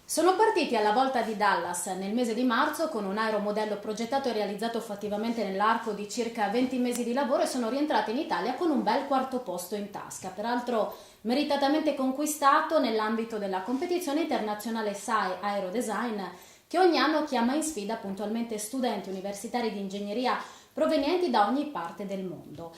Sono partiti alla volta di Dallas nel mese di marzo con un aeromodello progettato e realizzato fattivamente nell'arco di circa 20 mesi di lavoro e sono rientrati in Italia con un bel quarto posto in tasca, peraltro meritatamente conquistato nell'ambito della competizione internazionale SAE Aerodesign che ogni anno chiama in sfida puntualmente studenti universitari di ingegneria provenienti da ogni parte del mondo.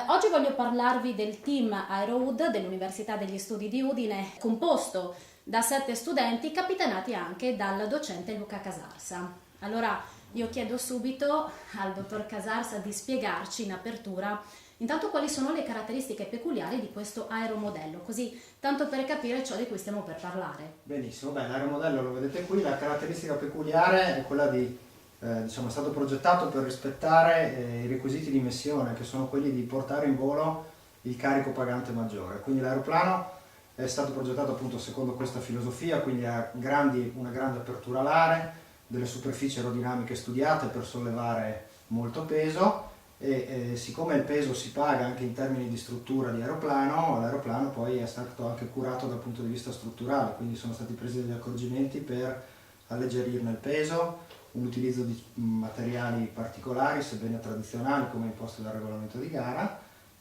Oggi voglio parlarvi del team AeroUD dell'Università degli Studi di Udine, composto da 7 studenti capitanati anche dal docente Luca Casarsa. Allora io chiedo subito al dottor Casarsa di spiegarci in apertura intanto quali sono le caratteristiche peculiari di questo aeromodello, così tanto per capire ciò di cui stiamo per parlare. Benissimo, l'aeromodello lo vedete qui, la caratteristica peculiare è quella di, è stato progettato per rispettare i requisiti di missione, che sono quelli di portare in volo il carico pagante maggiore. Quindi l'aeroplano è stato progettato appunto secondo questa filosofia, quindi ha una grande apertura alare, delle superfici aerodinamiche studiate per sollevare molto peso e siccome il peso si paga anche in termini di struttura di aeroplano, l'aeroplano poi è stato anche curato dal punto di vista strutturale, quindi sono stati presi degli accorgimenti per alleggerirne il peso, un utilizzo di materiali particolari, sebbene tradizionali come imposto dal regolamento di gara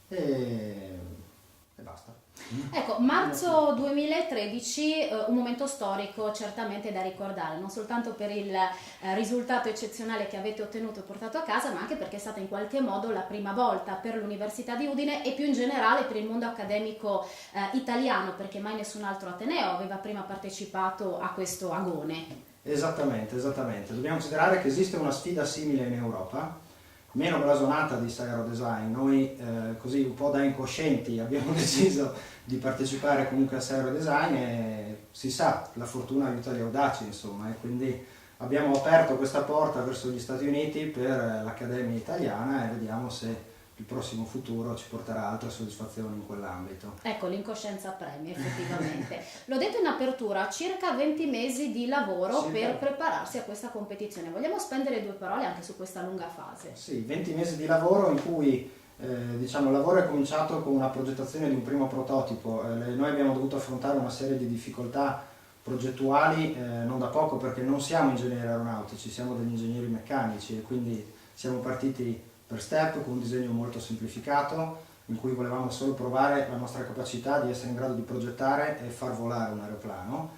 e basta. Ecco, marzo 2013, un momento storico certamente da ricordare, non soltanto per il risultato eccezionale che avete ottenuto e portato a casa, ma anche perché è stata in qualche modo la prima volta per l'Università di Udine e più in generale per il mondo accademico italiano, perché mai nessun altro ateneo aveva prima partecipato a questo agone. Esattamente, esattamente. Dobbiamo considerare che esiste una sfida simile in Europa, meno blasonata di Aerodesign. Noi così un po' da incoscienti abbiamo deciso di partecipare comunque a Aerodesign e si sa, la fortuna aiuta gli audaci, insomma, e quindi abbiamo aperto questa porta verso gli Stati Uniti per l'Accademia Italiana e vediamo se il prossimo futuro ci porterà altre soddisfazioni in quell'ambito. Ecco, l'incoscienza premia effettivamente. L'ho detto in apertura, circa 20 mesi di lavoro per prepararsi a questa competizione. Vogliamo spendere 2 parole anche su questa lunga fase? Sì, 20 mesi di lavoro in cui il lavoro è cominciato con una progettazione di un primo prototipo. Noi abbiamo dovuto affrontare una serie di difficoltà progettuali, non da poco, perché non siamo ingegneri aeronautici, siamo degli ingegneri meccanici e quindi siamo partiti per step con un disegno molto semplificato in cui volevamo solo provare la nostra capacità di essere in grado di progettare e far volare un aeroplano.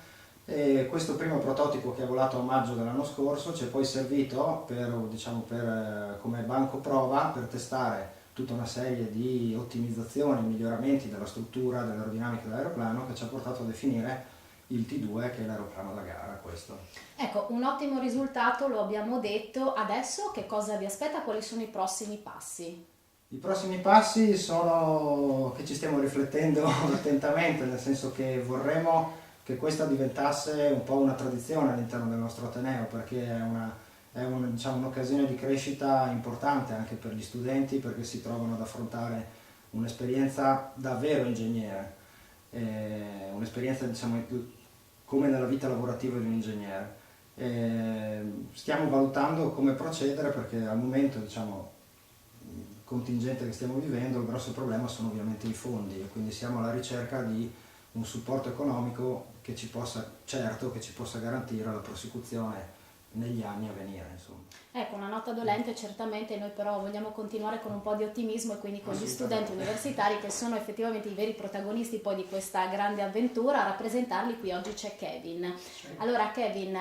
E questo primo prototipo che è volato a maggio dell'anno scorso ci è poi servito come banco prova per testare tutta una serie di ottimizzazioni, miglioramenti della struttura, dell'aerodinamica dell'aeroplano che ci ha portato a definire il T2 che è l'aeroplano da gara. Questo. Ecco, un ottimo risultato, lo abbiamo detto. Adesso che cosa vi aspetta? Quali sono i prossimi passi? I prossimi passi sono che ci stiamo riflettendo attentamente, nel senso che vorremmo che questa diventasse un po' una tradizione all'interno del nostro Ateneo, perché è un'occasione di crescita importante anche per gli studenti, perché si trovano ad affrontare un'esperienza da vero ingegnere, un'esperienza come nella vita lavorativa di un ingegnere. Stiamo valutando come procedere perché al momento il contingente che stiamo vivendo, il grosso problema sono ovviamente i fondi e quindi siamo alla ricerca di un supporto economico che ci possa garantire la prosecuzione negli anni a venire, insomma. Ecco, una nota dolente certamente, noi però vogliamo continuare con un po' di ottimismo e quindi con gli studenti universitari che sono effettivamente i veri protagonisti poi di questa grande avventura. A rappresentarli qui oggi c'è Kevin. Allora Kevin,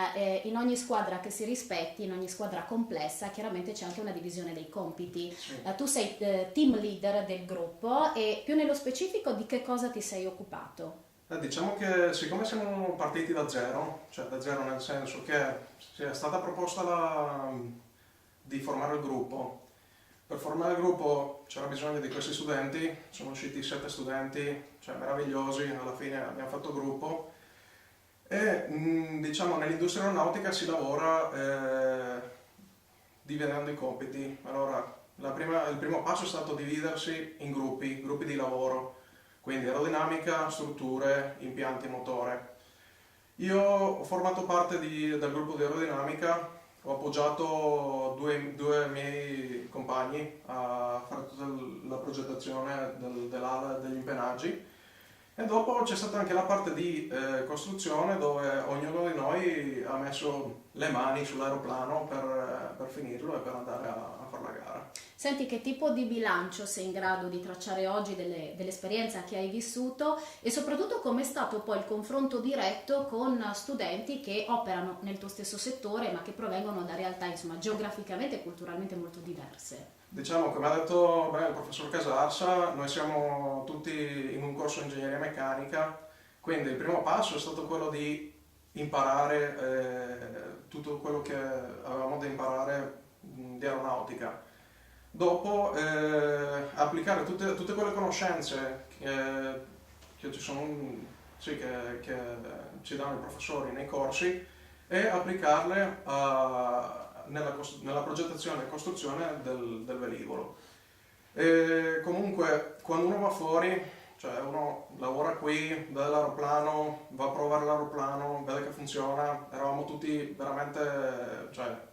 in ogni squadra che si rispetti, in ogni squadra complessa, chiaramente c'è anche una divisione dei compiti. Tu sei team leader del gruppo e più nello specifico di che cosa ti sei occupato? Diciamo che siccome siamo partiti da zero, cioè da zero nel senso che è stata proposta di formare il gruppo. Per formare il gruppo c'era bisogno di questi studenti, sono usciti 7 studenti, cioè meravigliosi, alla fine abbiamo fatto gruppo e diciamo nell'industria aeronautica si lavora dividendo i compiti. Allora, il primo passo è stato dividersi in gruppi di lavoro. Quindi aerodinamica, strutture, impianti, motore. Io ho formato parte del gruppo di aerodinamica, ho appoggiato due miei compagni a fare tutta la progettazione dell'ala e degli impennaggi E dopo c'è stata anche la parte di costruzione dove ognuno di noi ha messo le mani sull'aeroplano per finirlo e per andare a fare la gara. Senti, che tipo di bilancio sei in grado di tracciare oggi dell'esperienza che hai vissuto e soprattutto com'è stato poi il confronto diretto con studenti che operano nel tuo stesso settore ma che provengono da realtà insomma geograficamente e culturalmente molto diverse? Diciamo, come ha detto bene il professor Casarsa, noi siamo tutti in un corso di ingegneria meccanica, quindi il primo passo è stato quello di imparare tutto quello che avevamo da imparare di aeronautica. Dopo applicare tutte quelle conoscenze che ci sono, sì, che ci danno i professori nei corsi e applicarle nella progettazione e costruzione del velivolo. E comunque quando uno va fuori, cioè uno lavora qui, vede l'aeroplano, va a provare l'aeroplano, vede che funziona, eravamo tutti veramente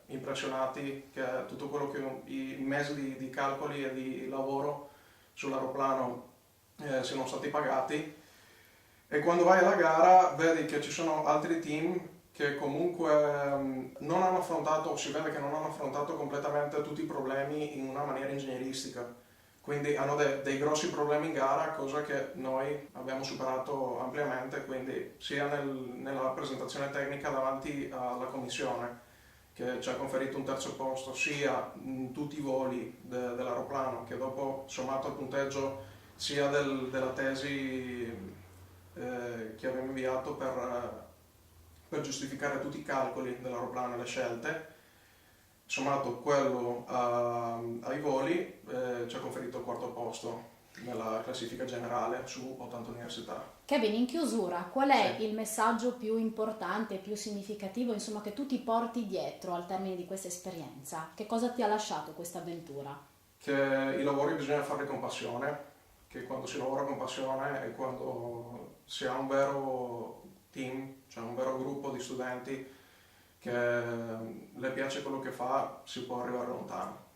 impressionati che tutto quello che i mesi di calcoli e di lavoro sull'aeroplano siano stati pagati. E quando vai alla gara vedi che ci sono altri team che comunque non hanno affrontato, o si vede che non hanno affrontato completamente tutti i problemi in una maniera ingegneristica. Quindi hanno dei grossi problemi in gara, cosa che noi abbiamo superato ampiamente, quindi sia nella presentazione tecnica davanti alla commissione, che ci ha conferito un terzo posto, sia in tutti i voli dell'aeroplano, che dopo sommato al punteggio sia della tesi che abbiamo inviato per giustificare tutti i calcoli dell'aeroplano e le scelte, sommato quello ai voli, ci ha conferito il quarto posto nella classifica generale su 80 università. Kevin, in chiusura, qual è Sì. il messaggio più importante, più significativo, insomma, che tu ti porti dietro al termine di questa esperienza? Che cosa ti ha lasciato questa avventura? Che i lavori bisogna farli con passione, che quando si lavora con passione e quando si ha un vero team, cioè un vero gruppo di studenti che le piace quello che fa, si può arrivare lontano.